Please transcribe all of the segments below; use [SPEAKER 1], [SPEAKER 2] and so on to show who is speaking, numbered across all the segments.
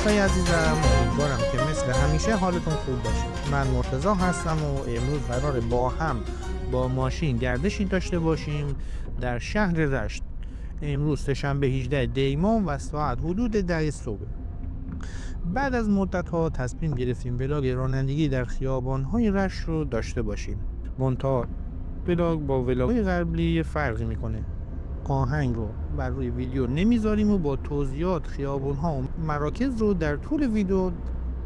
[SPEAKER 1] دوستای عزیزم، امیدوارم که مثل همیشه حالتون خوب باشه. من مرتضی هستم و امروز قراره با هم با ماشین گردشی داشته باشیم در شهر رشت. امروز سه‌شنبه 18 دی‌ماه و ساعت حدود 10 صبح. بعد از مدت‌ها تصمیم گرفتیم ولاگ رانندگی در خیابان‌های رشت رو داشته باشیم. منتها ولاگ با ولاگ‌های قبلی فرقی میکنه. آهنگ رو بر روی ویدیو نمیذاریم و با توضیحات خیابان‌ها و مراکز رو در طول ویدیو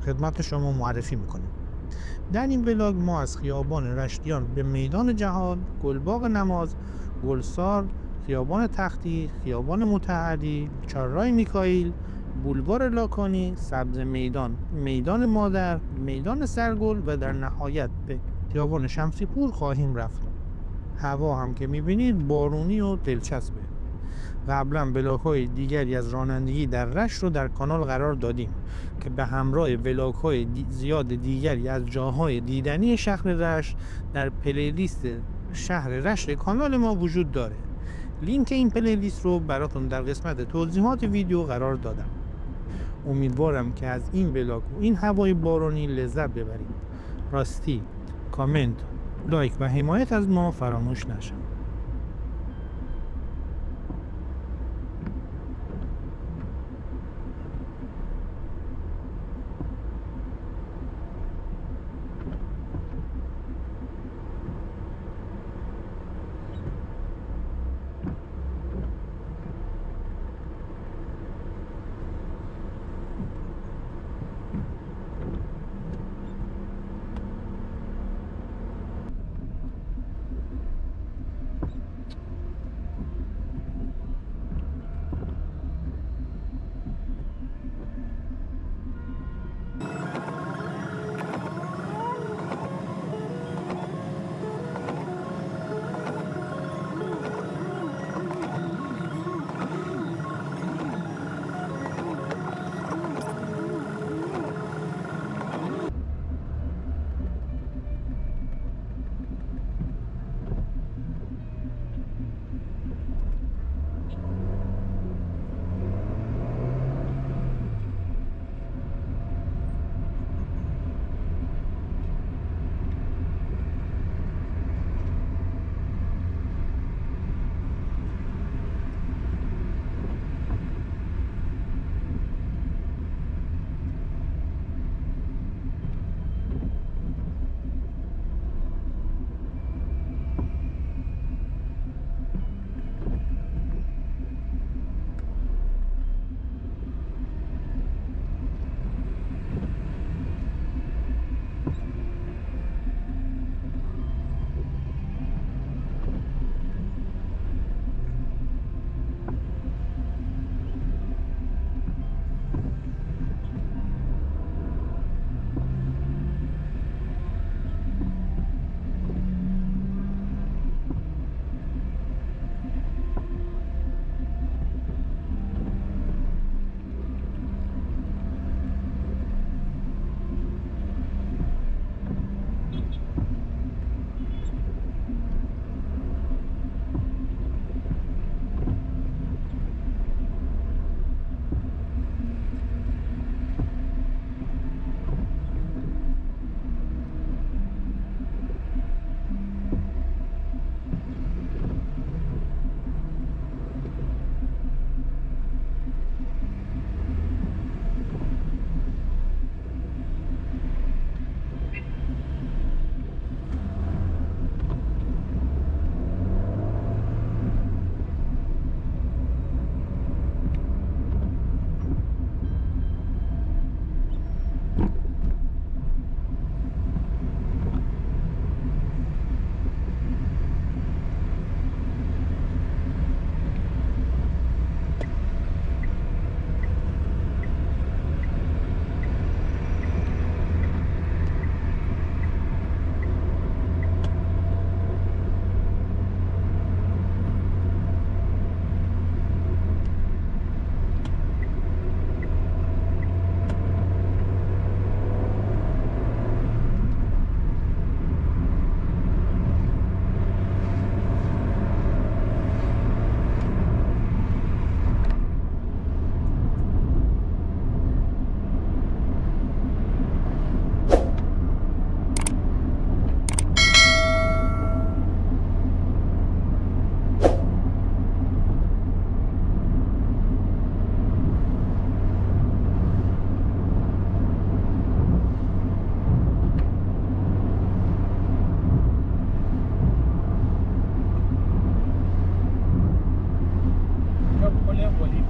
[SPEAKER 1] خدمت شما معرفی میکنیم. در این ولاگ ما از خیابان رشتیان به میدان جهاد، گلباغ نماز، گلسار، خیابان تختی، خیابان متحری، چهارراه میکائیل، بولوار لاکانی، سبز میدان، میدان مادر، میدان سرگل و در نهایت به خیابان شمسی پور خواهیم رفت. هوا هم که میبینید بارونی و دلچسبه. قبلا ولاگ‌های دیگری از رانندگی در رشت رو در کانال قرار دادیم که به همراه ولاگ‌های زیاد دیگری از جاهای دیدنی شهر رشت در پلیلیست شهر رشت کانال ما وجود داره. لینک این پلیلیست رو براتون در قسمت توضیحات ویدیو قرار دادم. امیدوارم که از این ولاگ و این هوای بارونی لذت ببرید. راستی کامنت، لایک و حمایت از ما فراموش نشه.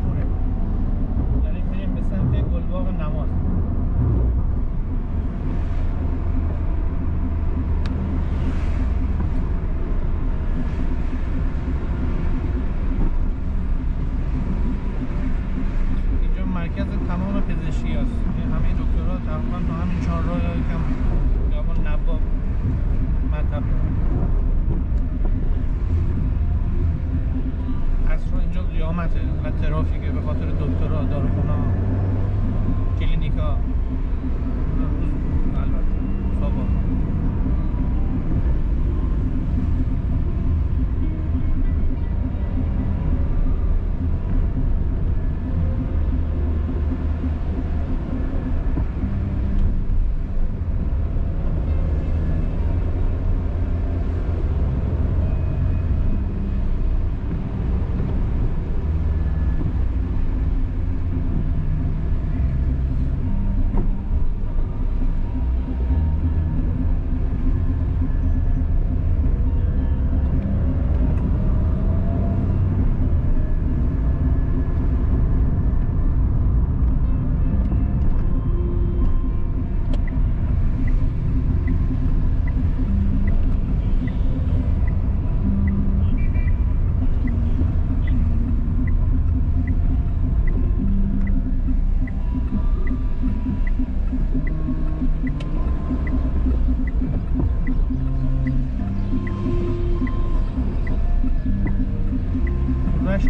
[SPEAKER 1] خوره. داریم میریم به سمت گلباغ نماز. اینجا مرکز تمام پزشکی هست. همه دکترها تقریبا تو همین چهارراه یکم خیابان نواب مطب دارن. عصرها اینجا قیامته و ترافیکه به خاطر دکترها، داروخونا، کلینیکا. البته صبح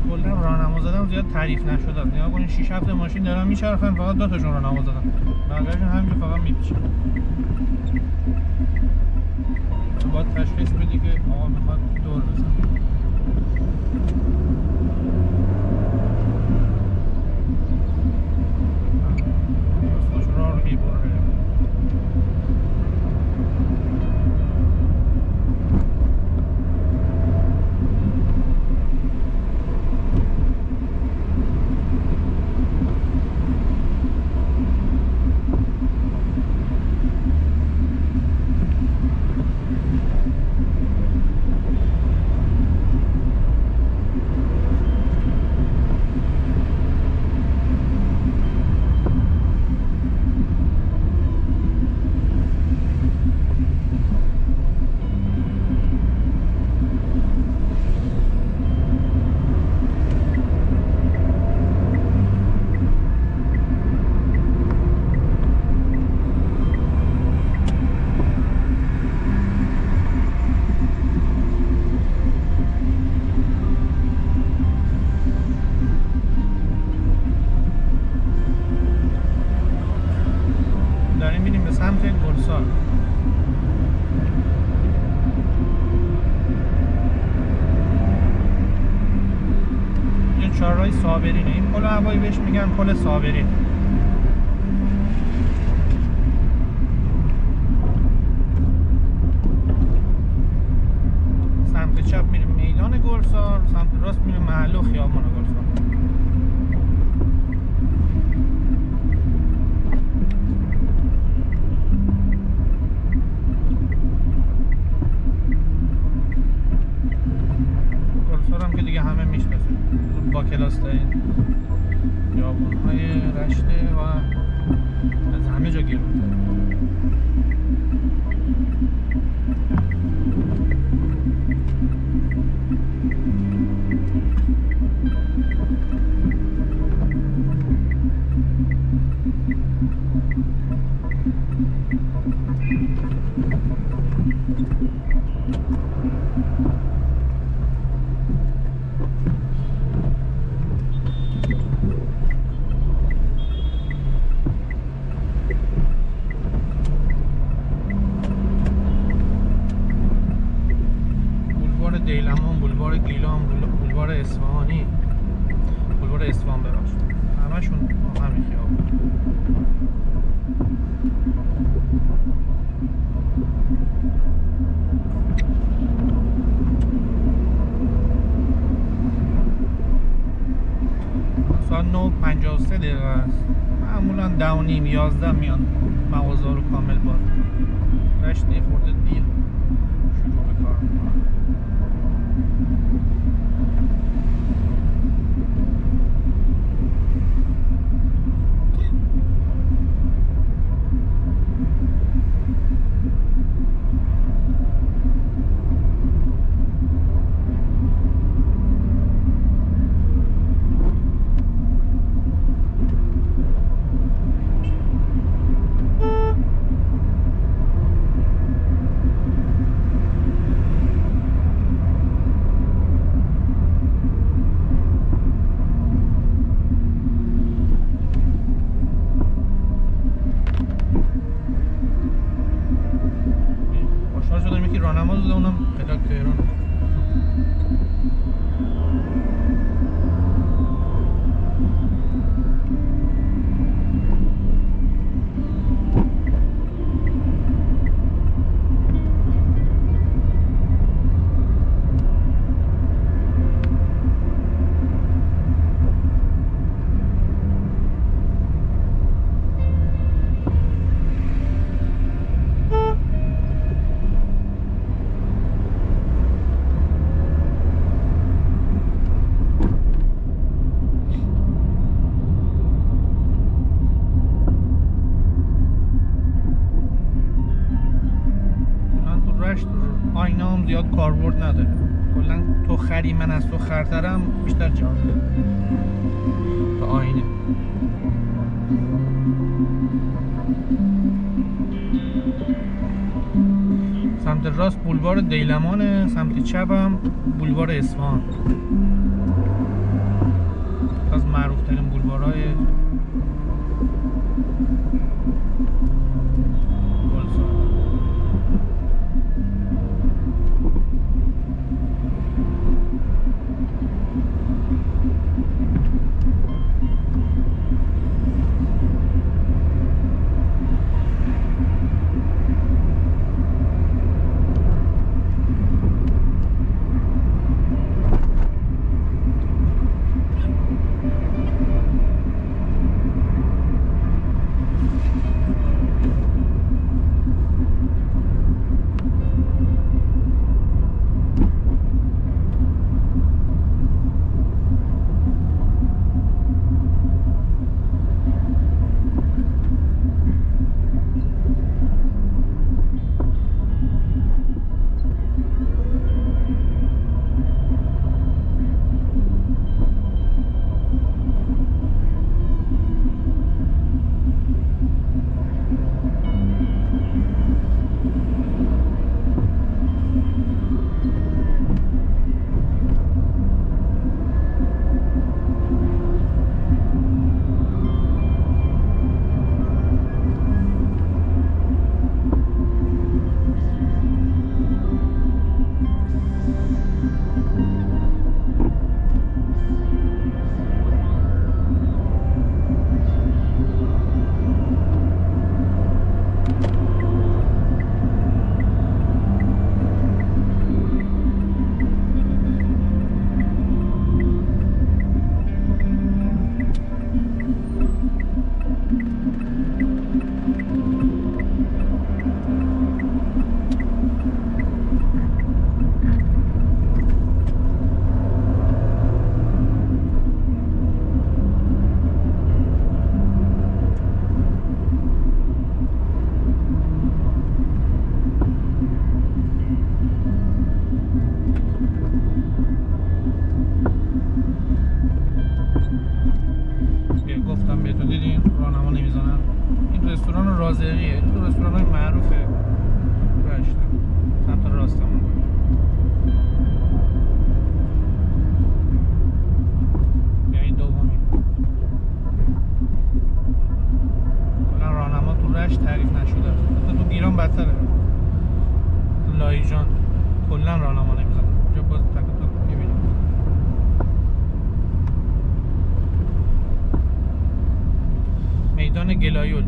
[SPEAKER 1] کلا راهنما زدم زیاد تعریف نشده. نگاه کنین 6 7 ماشین دارن میچرخن، فقط 2 تاشون راهنما زدن. بقیه‌شون همینجا فقط میپیچن. باید تشخیص بدی که آقا میخواد دور بزنه. خوش راه رو میبره. داریم میریم به سمت گلسار. این چهارراه صابرینه. این پل هوایی بهش میگن پل صابرین. سمت چپ میریم میدان گلسار، سمت راست میریم محله و خیابان گلسار. که دیگه همه میشناسه، با کلاس دارین خیابون‌های رشته و از همه جا گیرون. دیلمان، بولوار گیلان، بولوار اصفهانی، بولوار اصفهان ببخشید، همشون همین خیابون. ساعت 9:53 دقیقه است. معمولا 10:30 11 میان مغازه رو کامل باز. رشت خورده دیر شروع به کار میکنن. زیاد کاربرد نداره. کلا تو خری من از تو خرترم بیشتر جالبه تا آینه. سمت راست بولوار دیلمانه، سمت چپم بولوار اصفهان. از معروف ترین بولوارهای رازقیه. تو رستوران های معروفه رشت سمت راستمون. یعنی دومی کلا راهنما تو رشت تعریف نشده، حتی تو ایران بدتره. لایجان کلا راهنما نمیزنه. اینجا باز تک تک میبینیم. میدان گلایول.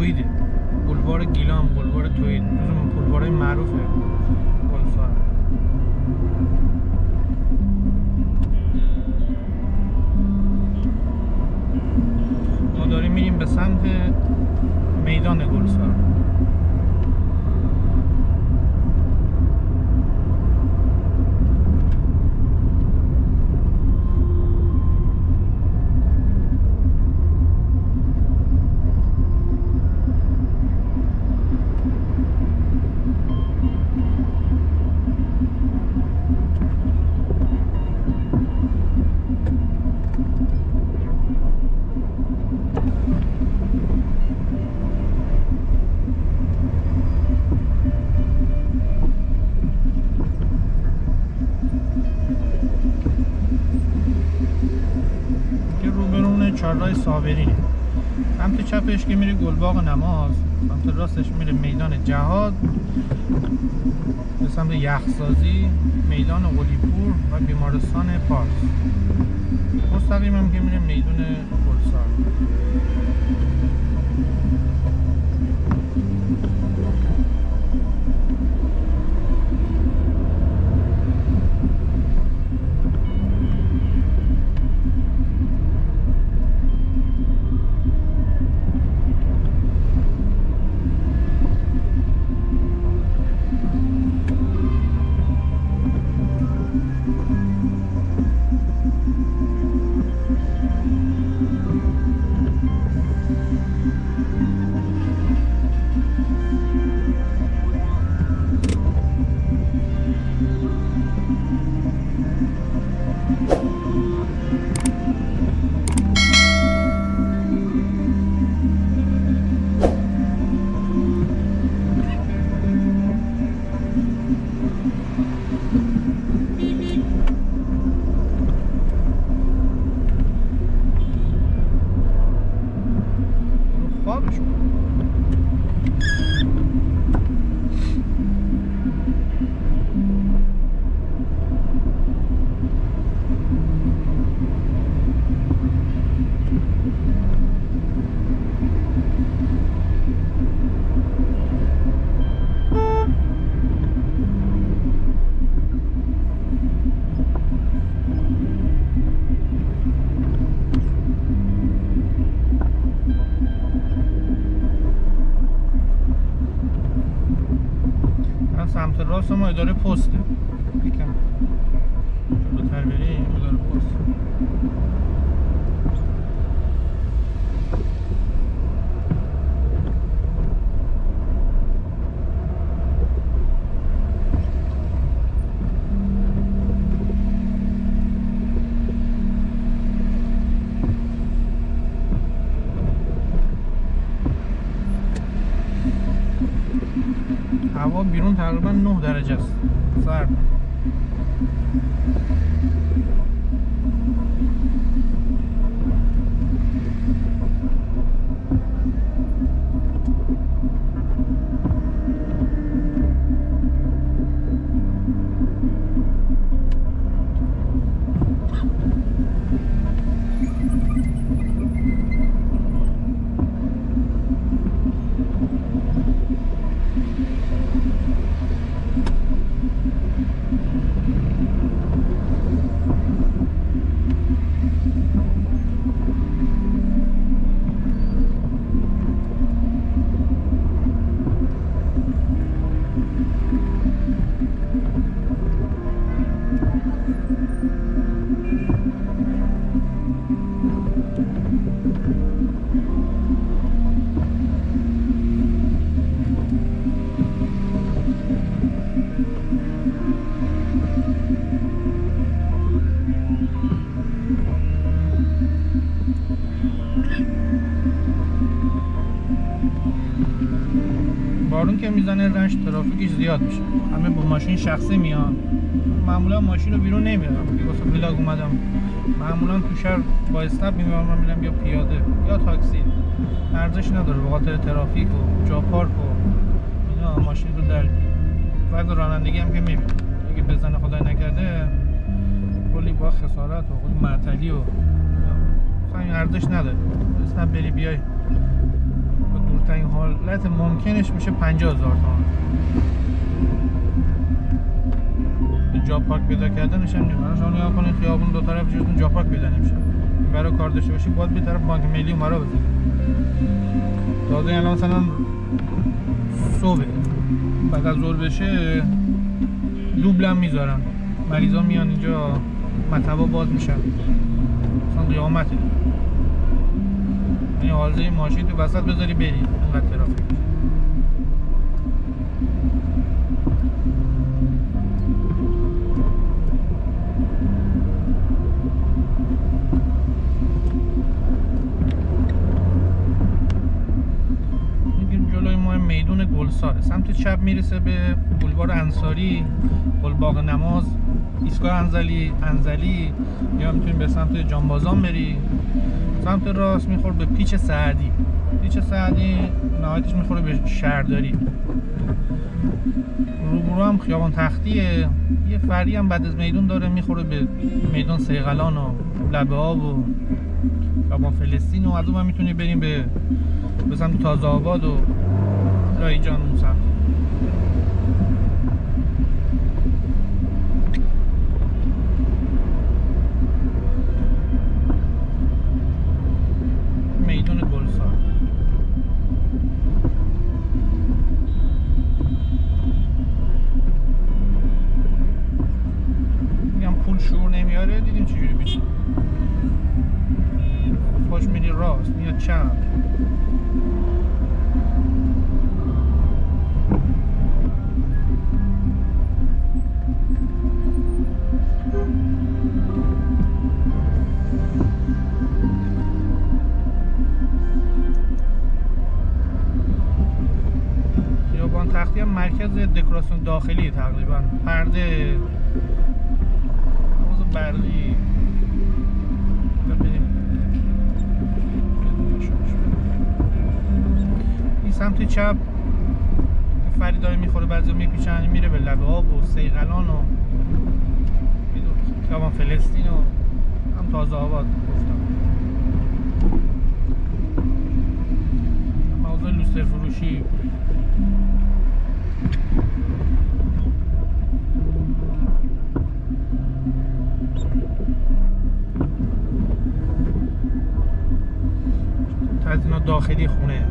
[SPEAKER 1] توییده، بولوار گیلان، بولوار تویید، جزو بولوارهای معروفه گلسار. ما داریم میریم به سمت میدان گلسار. چهارراه صابرینه. سمت چپش که میره گلباغ نماز، سمت راستش میره میدان جهاد، به سمت یخسازی، میدان قلی‌پور و بیمارستان پارس. مستقیم هم که میره میدان گلسار. سمت راست ما اداره پسته، یکم جلوتر بریم اداره پست. هوا بیرون تقریبا 9 درجه است، سرد. بارون که میزنه رشت ترافیکش زیاد میشه، همه با ماشین شخصی میان. معمولا ماشین رو بیرون نمیارم، واسه ولاگ اومدم. معمولا تو شهر با اسنپ میبرم، میرم یا پیاده یا تاکسی. ارزش نداره به خاطر ترافیک و جا پارک و اینا ماشین رو در وقت رانندگی هم که میبینم اگه بزنه خدای نکرده کلی با خسارت و کلی معطلی و اصلا ارزش نداره. اسنپ بری بیای بهترین حالت ممکنش میشه 50,000 تومان. جا پارک پیدا کردنش هم نمیشه. شما نگاه کنید خیابون دو طرفش جا پارک پیدا نمیشه. برای کار داشته باشی باید به طرف بانک ملی اونورا بزنی. تازه الان مثلا صبح بعد از ظهر بشه دوبل هم میذارن، مریضا میان اینجا، مطبا باز میشن، مثلا قیامته. یعنی حاضری ماشین تو وسط بذاری بری، اینقدر ترافیک. میدون گلساره، سمت چپ میرسه به بولوار انصاری، گلباغ نماز، ایستگاه انزلی، یا میتونی به سمت جانبازان بری. سمت راست میخوره به پیچ سعدی نهایتش میخوره به شهرداری. روبرو هم خیابان تختیه، یه فری هم بعد از میدون داره میخوره به میدان سیغلان و لبه آب و خیابان فلسطین و از اون هم میتونی بریم به سمت تازه آباد و رایجان اون سمت. میدون گلسار. میگم پول شعور نمیاره، دیدیم چجوری میشه. پاش میری راست میاد چپ. تختی هم مرکز دکوراسیون داخلی تقریبا، پرده، حوض برقی. این سمت چپ فری داره میخوره، بعضی میپیچن میره به لبه آب و سیغلان و خیابان فلسطین و هم تازه آباد گفتم. موضوع لوستر فروشی. تزیینات داخلی خونه.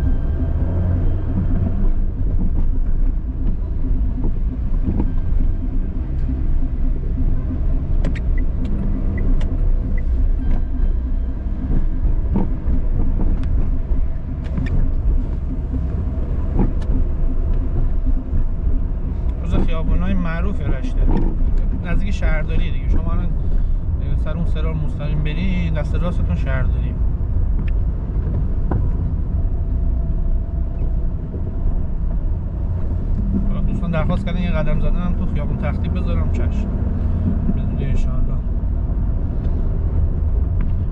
[SPEAKER 1] خیابون‌های معروف رشته نزدیک شهرداری دیگه. شما الان سر اون سرال مستقیم برین، دست راستتون شهرداری. دوستان درخواست کردن یه قدم زدنم تو خیابون تختی بذارم، چشم بدون ان شاء الله.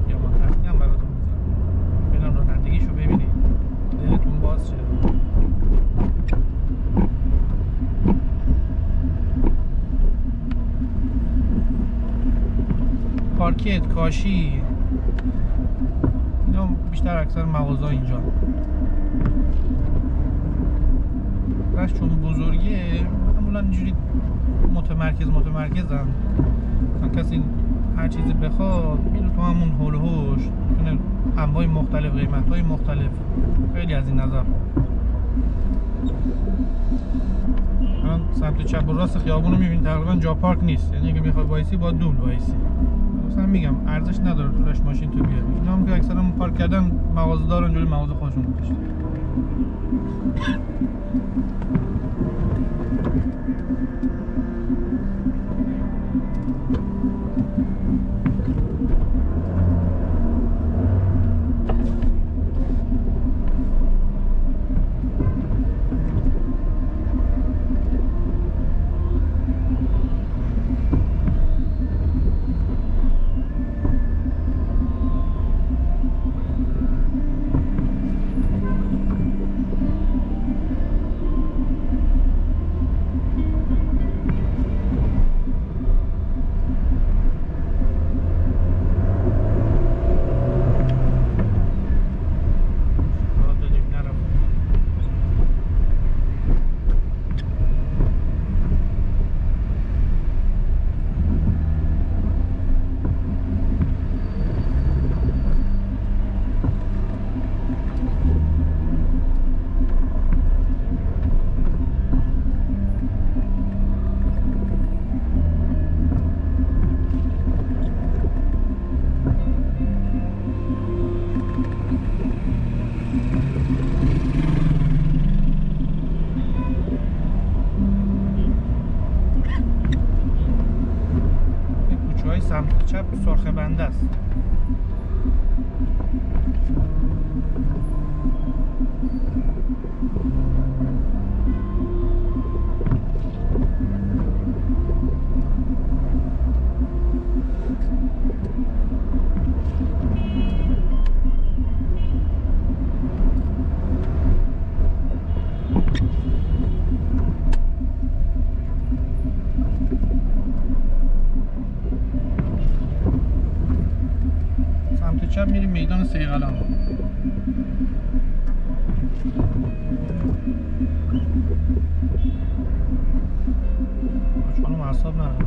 [SPEAKER 1] خیابون تختی هم براتون بذارم، ببینم رانندگیشو ببینید، دلتون باز شه. پارکت، کاشی، اینا بیشتر اکثر مغازه اینجا. بس چون بزرگه معمولا اینجوری متمرکزن. کسی هر چیزی بخواد میره تو همون هول و هوش، میتونه انواع مختلف، قیمت‌های مختلف، خیلی از این نظر. الان سمت چپ و راست خیابون رو میبینید تقریبا جا پارک نیست، یعنی اگه میخوای وایسی با دوبل وایسی. مثلا میگم ارزش نداره طولش ماشین تو بیاری. اینا هم که اکثرا پارک کردن مغازه دارن جلوی مغازه خودشون گذاشتن. سمت چپ سرخ بنده است. چپ میریم میدان سیغلان. خانم اعصاب ندارم.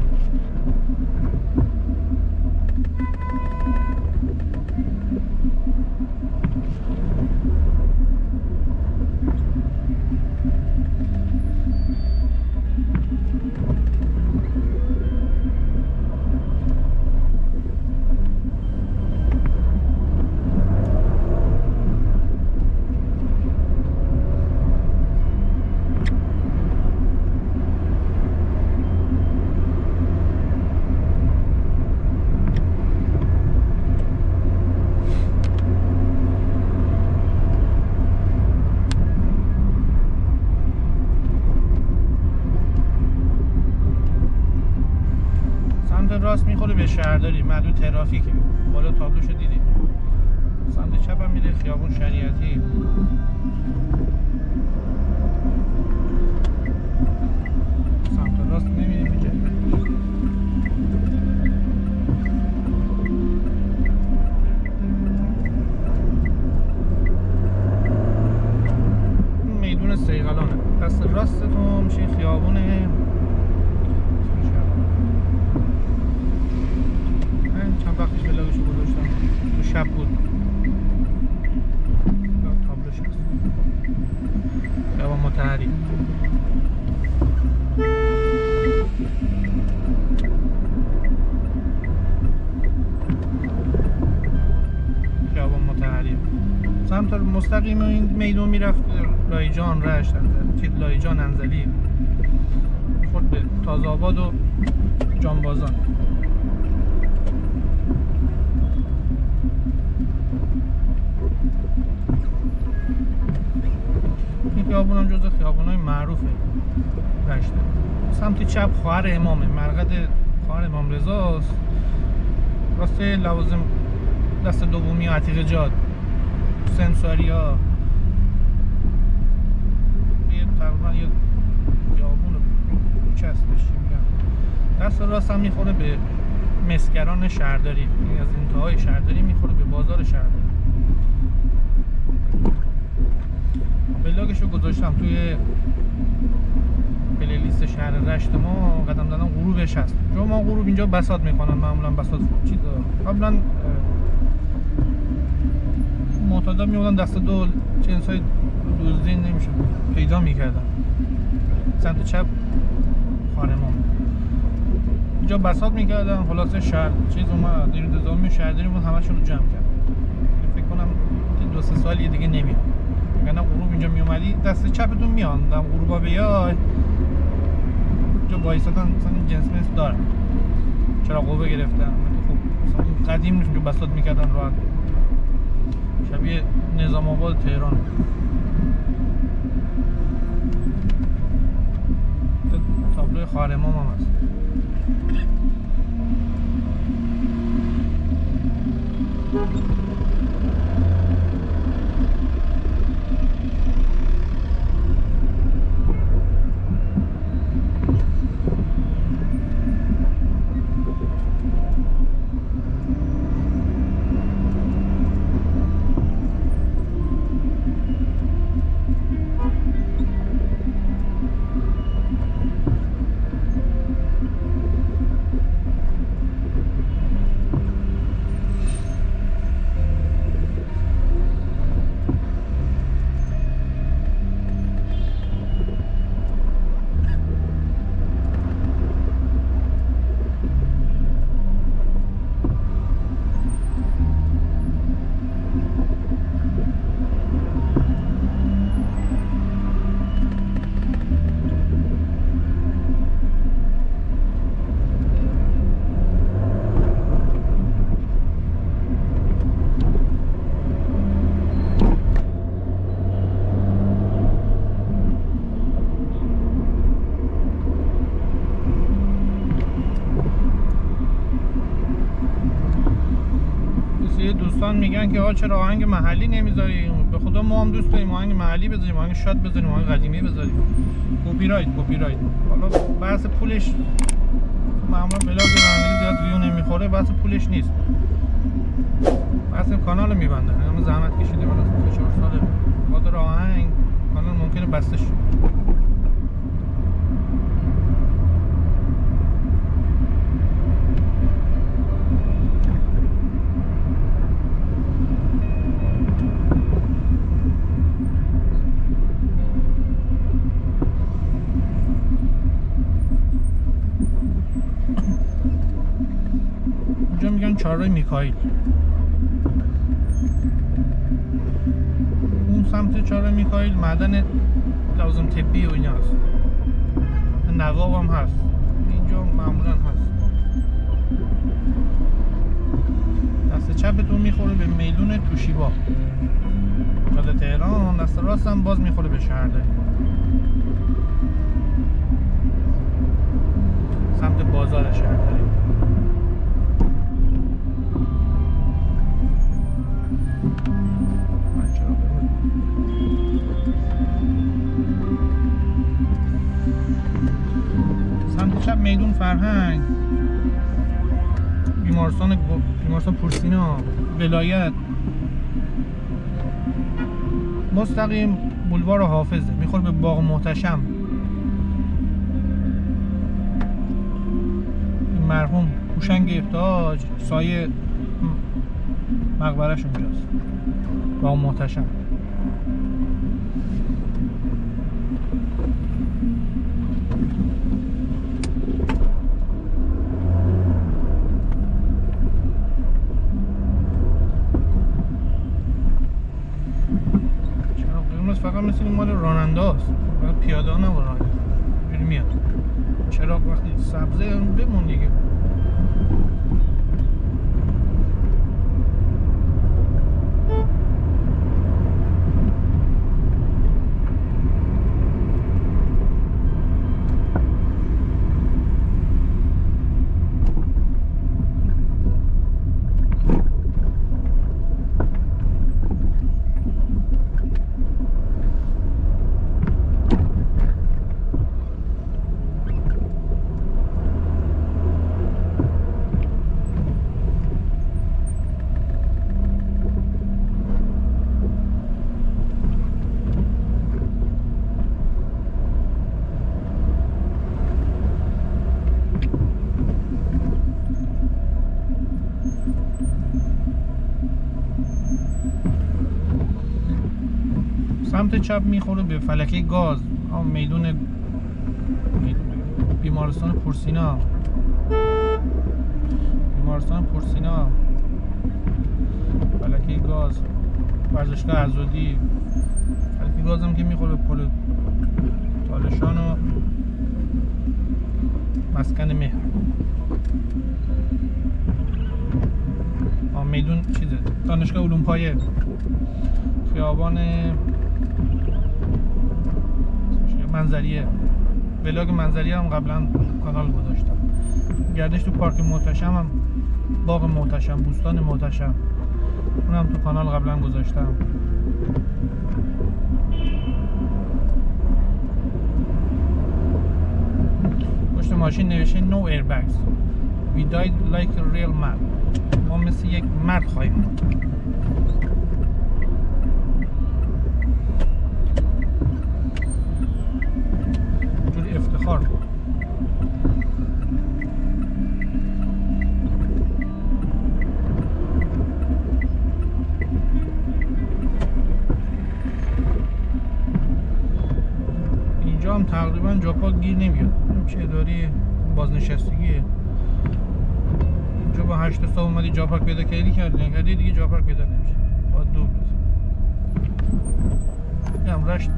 [SPEAKER 1] راست میخوره به شهرداری معدود ترافیکه. بالا تابلوشو دیدیم. سمت چپ هم میره خیابون شریعتی. سمت راست نمیریم اینجا. میدون سیغلانه. دست راستتون میشه خیابون چند وقتش بلاگشو گذاشتم تو شب بود. تابلوش هست خیابان مطهری. خیابان مطهری سمت مستقیم این میدون میرفت لایجان رشت لایجان انزلی خود به تازه‌آباد و جانبازان. خیابون هم جزو خیابون‌های معروفه رشته. سمت چپ خواهر امامه، مرقد خواهر امام رضاست. راست لوازم دست دومی عتیق جاد سنساریا تقریبا یه خیابون کوچه است بهش میگن. دست راست هم میخوره به مسگران شهرداری، از انتهای شهرداری میخوره به بازار شهرداری. بلاگشو گذاشتم توی پلیلیست شهر رشت ما. قدم زدن غروبش هست. چون ما غروب اینجا بساط میکنن معمولا، بساط چیزا قبلا معتادا میبودن دست دو جنسای دزدین نمیشه پیدا میکردن. سمت چپ خانمان اینجا بساط میکردن. خلاصه شهر چیز اومد نیروی انتظامی شهرداری بود همشون رو جمع کرد. فکر کنم که 2-3 سال دیگه نمیاد. یعنی غروب اینجا می اومدی دست چپتون میان دم غروبا بیای اینجا وایسادن مثلا این جنس مثل دارن چرا قوه گرفتن. خب مثلا قدیم نیست که بساط میکردن راحت شبیه نظام آباد تهران. تابلوی خواهر امام هم هست. دوستان میگن که چرا آهنگ محلی نمیذاری؟ به خدا ما هم دوست داریم آهنگ محلی بذاریم، آهنگ شاد بذاریم، آهنگ قدیمی بذاریم. کپی رایت. حالا بحث پولش معمولا بلاگ رانندگی زیاد ویو نمیخوره، بحث پولش نیست، بحث کانال میبندن. همه زحمت کشیده بالا 4 ساله خاطر آهنگ کانال ممکنه بسته شه. اینجا میگن چهارراه میکائیل، اون سمت چهارراه میکائیل معدن لازم طبی و اینا هست، نقاب هم هست، اینجا معمولا هست. دست چپتون میخوره به میدون توشیبا جاده تهران، دست راست هم باز میخوره به شهرداری سمت بازار شهرداری. سمت چپ میدون فرهنگ، بیمارستان پورسینا، ولایت، مستقیم بولوار حافظه میخوره به باغ محتشم. مرحوم هوشنگ ابتهاج سایه مقبرش اونجاست، باغ محتشم. فقط مثل این مال راننده هست، باید پیاده ها نبارن اینجوری میاد. چراغ وقتی سبزه بمون دیگه. سمت چپ میخوره به فلکه گاز، میدون بیمارستان پورسینا، فلکه گاز، ورزشگاه ازادی. فلکه گاز هم که میخوره به پل تالشان و مسکن مهر. میدون چیزه، دانشگاه علوم پایه، خیابان منظریه، ولاگ منظریه هم قبلا کانال گذاشتم. گردش تو پارک محتشم هم، باغ محتشم، بوستان محتشم، اونم تو کانال قبلا گذاشتم. پشت ماشین نوشته no airbags we died like a real man، ما مثل یک مرد خواهیم موند. اینجوری افتخار بود. اینجا هم تقریبا جاپاک گیر نمیاد، چه اداره بازنشستگیه. اینجا با 8 تا اومدی جاپاک پیدا کردی دیگه جاپاک پیدا نمیشه، باید دور بزن. هم رشت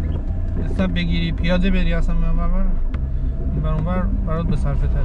[SPEAKER 1] استپ بگیری پیاده بری اصلا این بر اونور برات به صرفه تره.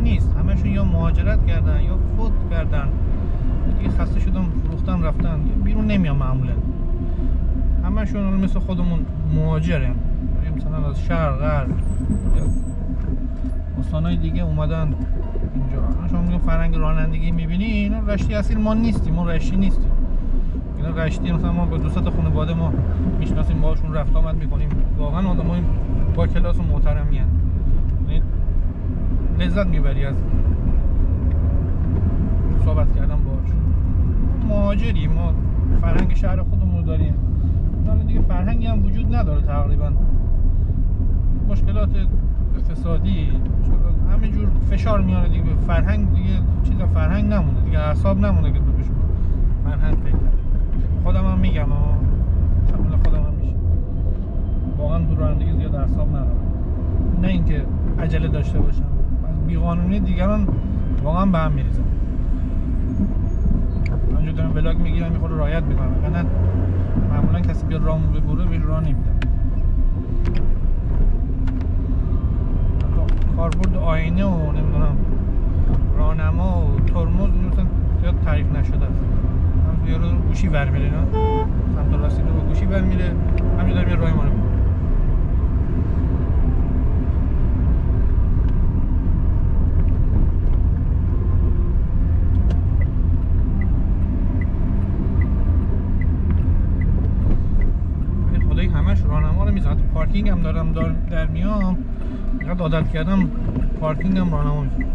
[SPEAKER 1] نیست، همشون یا مهاجرت کردن یا فوت کردن، دیگه خسته شدن فروختن رفتن، بیرون نمیان معمولا. همشون مثل خودمون مهاجرن، مثلا از شرق غرب استانهای دیگه اومدن اینجا. شما میگن فرهنگ رانندگی میبینی، اینا رشتی اصیل ما نیستیم، ما رشتی نیستیم. اینا رشتی مثلا ما با دوستات خانواده ما میشناسیم، باهاشون رفت آمد میکنیم، واقعا آدمای با کلاس و محترمی ان، یعنی لذت میبری از صحبت کردن باهاشون. مهاجری، ما فرهنگ شهر خودمون رو داریم، حالا دیگه فرهنگی هم وجود نداره تقریبا. مشکلات اقتصادی، همینجور فشار میاره دیگه. فرهنگ دیگه چیز فرهنگ نمونه دیگه، اعصاب نمونه که بهش فرهنگ پیدا. خودم هم میگم خودم هم میشه واقعا تو رانندگی زیاد اعصاب ندارم، نه اینکه عجله داشته باشم، از بیقانونی دیگران واقعا به هم میریزم. همینجور دارم ولاگ میگیرم یه خورده رعایت میکنم، نه معمولا کسی بیاد رامو ببره بهش راه نمیدم. کاربرد آینه و نمیدونم راهنما و ترمز مثلا زیاد تعریف نشده است. هم یارو گوشی برمیره، نه سمت راستی رو گوشی برمیره، همین دارم یه راهی ما رو میره. خدایی همش راهنما رو میزنم. تو پارکینگ هم دارم در میام، اینقدر عادت کردم پارکینگ هم راهنما میزنم.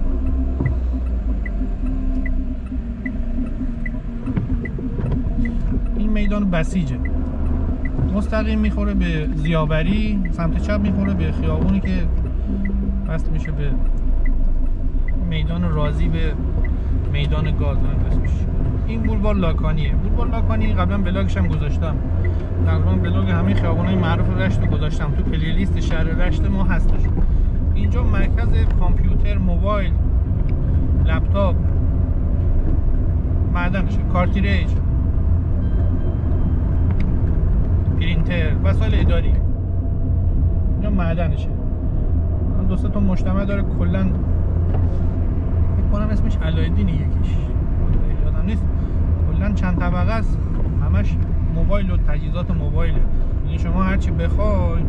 [SPEAKER 1] این میدان بسیجه، مستقیم میخوره به ضیاوری، سمت چپ میخوره به خیابونی که وصل میشه به میدان رازی، به میدان گاز اسمش. این بولوار لاکانیه. بولوار لاکانی قبلا بلاگش هم گذاشتم، تقریبا بلاگ همه خیابونای معروف رشت رو گذاشتم، تو پلیلیست شهر رشت ما هستش. اینجا مرکز کامپیوتر، موبایل، لپتاپ، معدنشه، کارتریج، پرینتر، وسایل اداری، اینا معدنشه. من دو سه تا مجتمع داره کلا، فکر کنم اسمش علایالدین یکیش، یادم نیست، کلا چند طبقه است، همش موبایل و تجهیزات موبایله. یعنی شما هر چی بخوای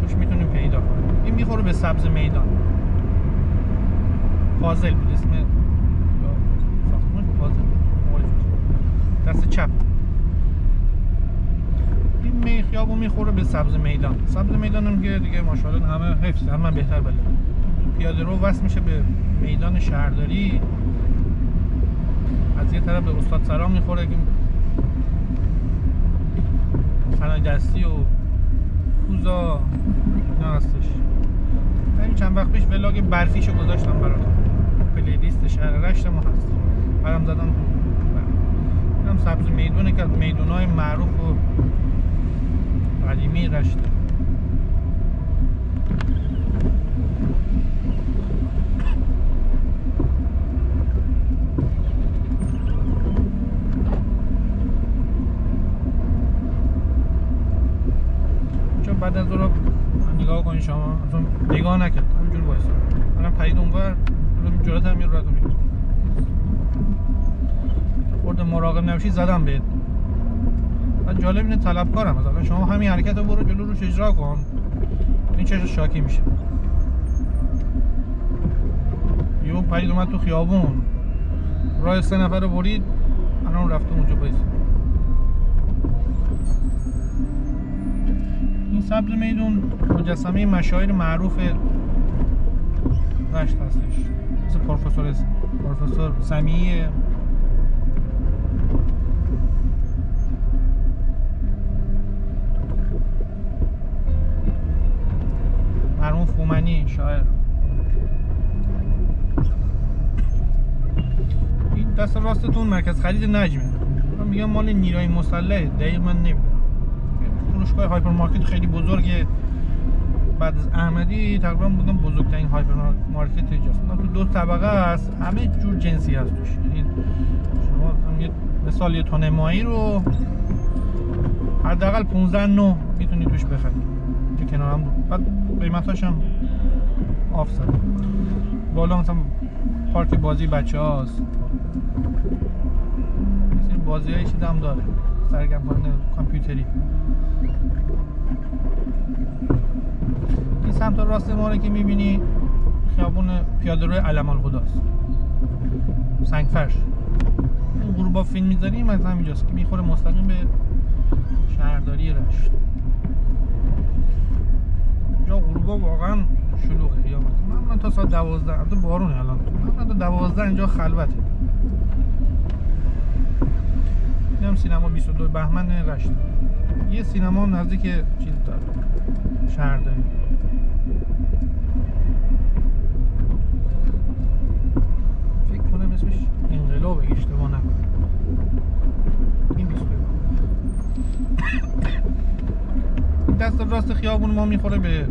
[SPEAKER 1] توش میتونیم پیدا کنیم. این میخوره به سبز میدان، فاضل بود اسم ساختمان، فاضل دست چپ. این خیابون میخوره به سبز میدان. سبز میدان هم که دیگه ماشاءالله همه حفظ، همه بهتر بلد. پیاده رو وصل میشه به میدان شهرداری، از یه طرف به استاد سرا میخوره که صنایع دستی و کوزا اینا هستش. همین چند وقت پیش ولاگ برفیشو گذاشتم براتون، پلیلیست شهر رشت ما هست، برام زدم. اینم سبز میدونه که از میدونای معروف و قدیمی رشته. چون بعد از اون نگاه کنید شما، اصلا نگاه نکرد، همینجور وایسا. منم پرید اونور، جلوت هم میرو میگم خورده مراقب نباشی زدم بهت. بعد جالب اینه طلبکارم، مثلا شما همین حرکت رو برو جلو روش اجرا کن، این چشم شاکی میشه. یهو پرید اومد تو خیابون، راه 3 نفر رو برید، الان رفته اونجا وایسا. این سبز میدون مجسمه مشاهیر معروف رشت هستش، مثل پروفسور سمیه، مرحوم فومنی شاعر. این دست راستتون مرکز خرید نجمه، من میگم مال نیروی مسلح، دقیق من نمیدونم. فروشگاه هایپر مارکت خیلی بزرگه، بعد از احمدی تقریبا بودم بزرگترین هایپر مارکت اینجاست. تو 2 طبقه است، همه جور جنسی هست توش. یعنی شما یه مثال یه تن ماهی رو حداقل 15 نوع میتونی توش بخری که کنارم، بعد قیمتاش هم آفست. بالا مثلا پارک بازی بچه هاست، مثل بازی های چیز هم داره، سرگرم کننده کامپیوتری. این سمت راست ما رو که میبینی خیابون پیاده روی علم الهداست، سنگفرش. این غروبا فیلم میذاریم از همینجاست که میخوره مستقیم به شهرداری رشت. جا غروبا واقعا شلوغه. یا من تا ساعت 12 البته بارونه الان، من تا 12 اینجا خلوته. اینم سینما 22 بهمن رشت. یه سینما نزدیک چیز داره، شهرداری. فکر کنم اسمش انقلاب اگه اشتباه نکنم. این 22 این دست راست خیابون ما میخوره به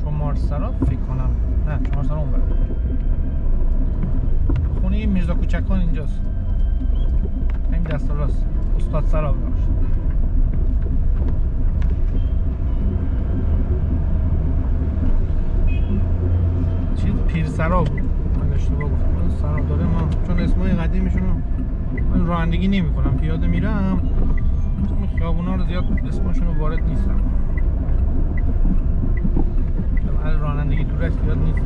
[SPEAKER 1] چمارسرا فکر کنم. نه چمارسرا اون بره. خونه میرزا کوچکان اینجاست، همین دست راست استاد سرا باشد. چیز پیرسرا بود، من اشتباه گفتم. سرا داره ما چون اسمای قدیمیشون من رانندگی نمی کنم، پیاده میرم، خیابونا رو زیاد اسمشون رو وارد نیستم. رانندگی تو رشت زیاد نیستم.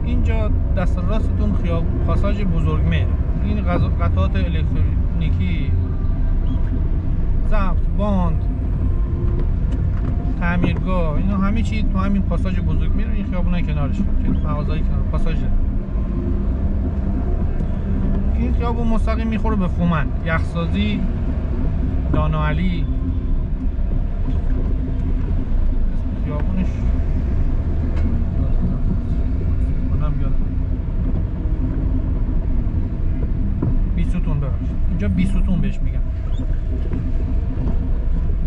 [SPEAKER 1] اینجا دست راستتون پاساژ بزرگمهر. این قطعات الکترونیکی، ضبط، باند، تعمیرگاه، اینا همه چی تو همین پاساژ بزرگمهر. این خیابونای کنارش، که مغازه‌های کنار پاساژ. این خیابون مستقیم میخوره به فومن، یخسازی، داناعلی. خیابونش بیستون ببخشید، اینجا بیستون بهش میگم.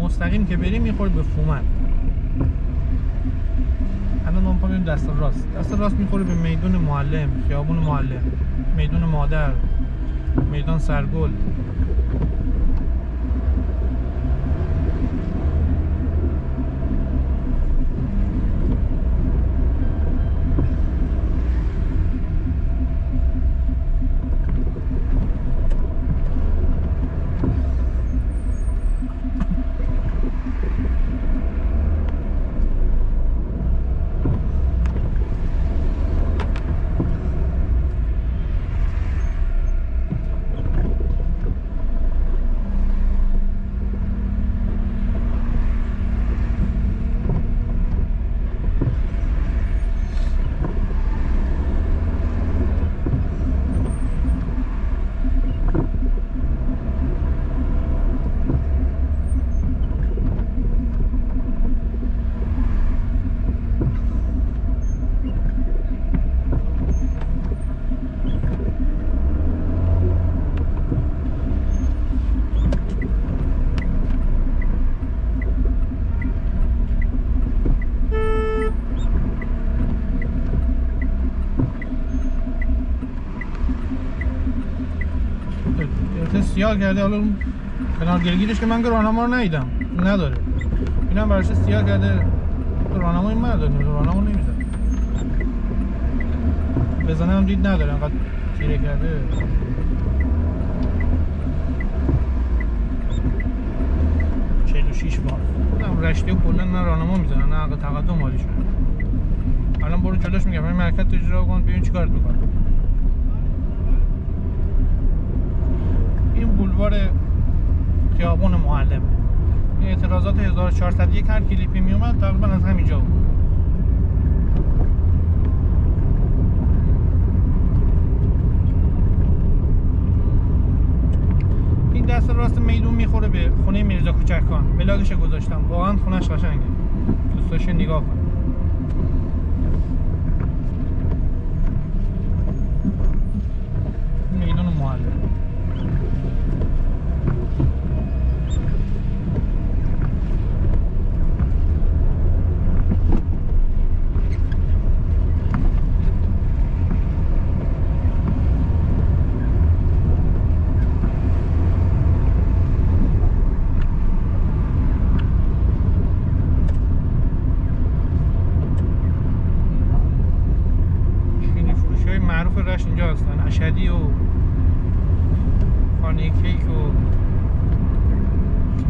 [SPEAKER 1] مستقیم که بریم میخوره به فومن. الان ما میخوایم دست راست میخوره به میدون معلم، خیابون معلم، میدون مادر، میدان سرگل. سیاه کرده. حالا اون کنار گلگیرش که من که راهنما رو ندیدم، نداره. اینم براش سیاه کرده. راهنمایی نداره، راهنما نمیزنه. بزنه هم دید نداره، انقدر تیره کرده. بار بودم رشته و کلا نه راهنما میزنن نه حق تقدم مالیشون. الان برو جلوش میگم این حرکت اجرا کن ببین چیکارت میکنه. این بولوار خیابون معلم. این اعتراضات 1401 هر کلیپی میومد تقریبا از همینجا بود. این دست راست میدون میخوره به خونه میرزا کوچکان. بلاگش گذاشتم، واقعا خونش قشنگه، دوستاش نگاه کن. میدون معلم. اینجا هستن، اشدی و خانه کیک و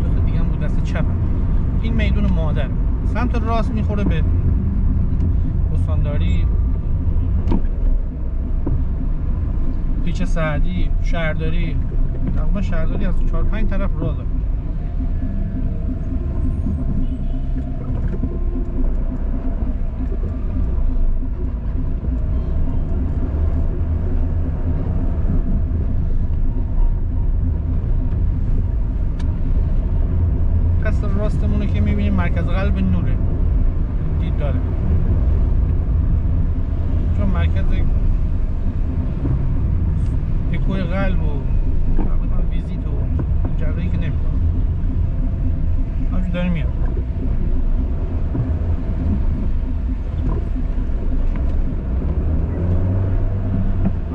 [SPEAKER 1] دو تا دیگه هم بود دست چپ. این میدون مادر. سمت راست میخوره به استانداری، پیچ سعدی، شهرداری. تقریبا شهرداری از 4-5 طرف راه داره. قصد راستمونه که میبینیم مرکز قلب نوره، دید داره، چون مرکز اکوی قلب و ویزیت و جراحی که نمیکنه همچون داره میاد.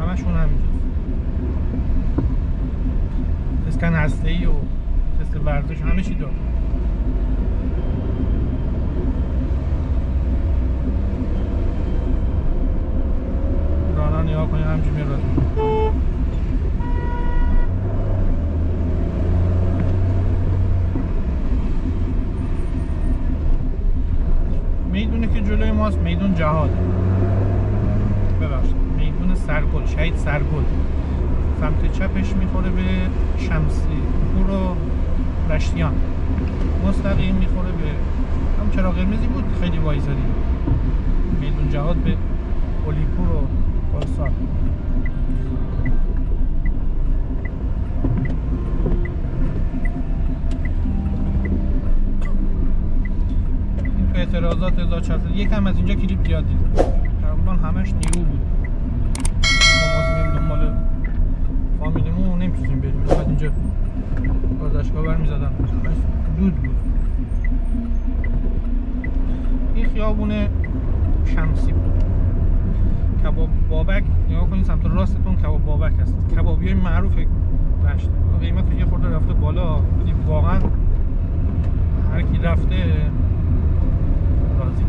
[SPEAKER 1] همشون همینجاست. اسکن هسته‌ای و تست ورزش همه چی داره. رانا نگاه کنید همچون میاد. میدونه که جلوی ماست میدون جهاد، ببخشید میدون سرگل، شهید سرگل. سمت چپش میخوره به شمسی پور و رشتیان، مستقیم میخوره به هم چراغ قرمزی بود خیلی وایزادی، میدون جهاد به اولیپور و پارسال. اعتراضات 1400 یکم از اینجا کلیپ زیاد دیدم، تقریبا همش نیرو بود. ما واسه دنبال فامیلیمون نمیتونیم بریم، بعد اینجا برداشتگاه برمی‌زدن، همش دود بود. این خیابون شمسی بود. کباب بابک، نگاه کنید سمت راستتون کباب بابک هست، کبابیای معروف رشت. قیمتش یه خورده رفته بالا، ولی واقعا هر کی رفته راضی.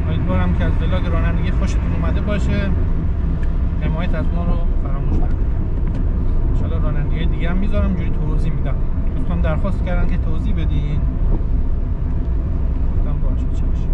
[SPEAKER 1] امیدوارم که از ولاگ رانندگی خوشتون اومده باشه. حمایت از ما رو فراموش نکنید. ان شاءالله رانندگی دیگه هم میذارم جوری توضیح میدم. دوستان درخواست کردن که توضیح بدین، گفتم باشه چشم.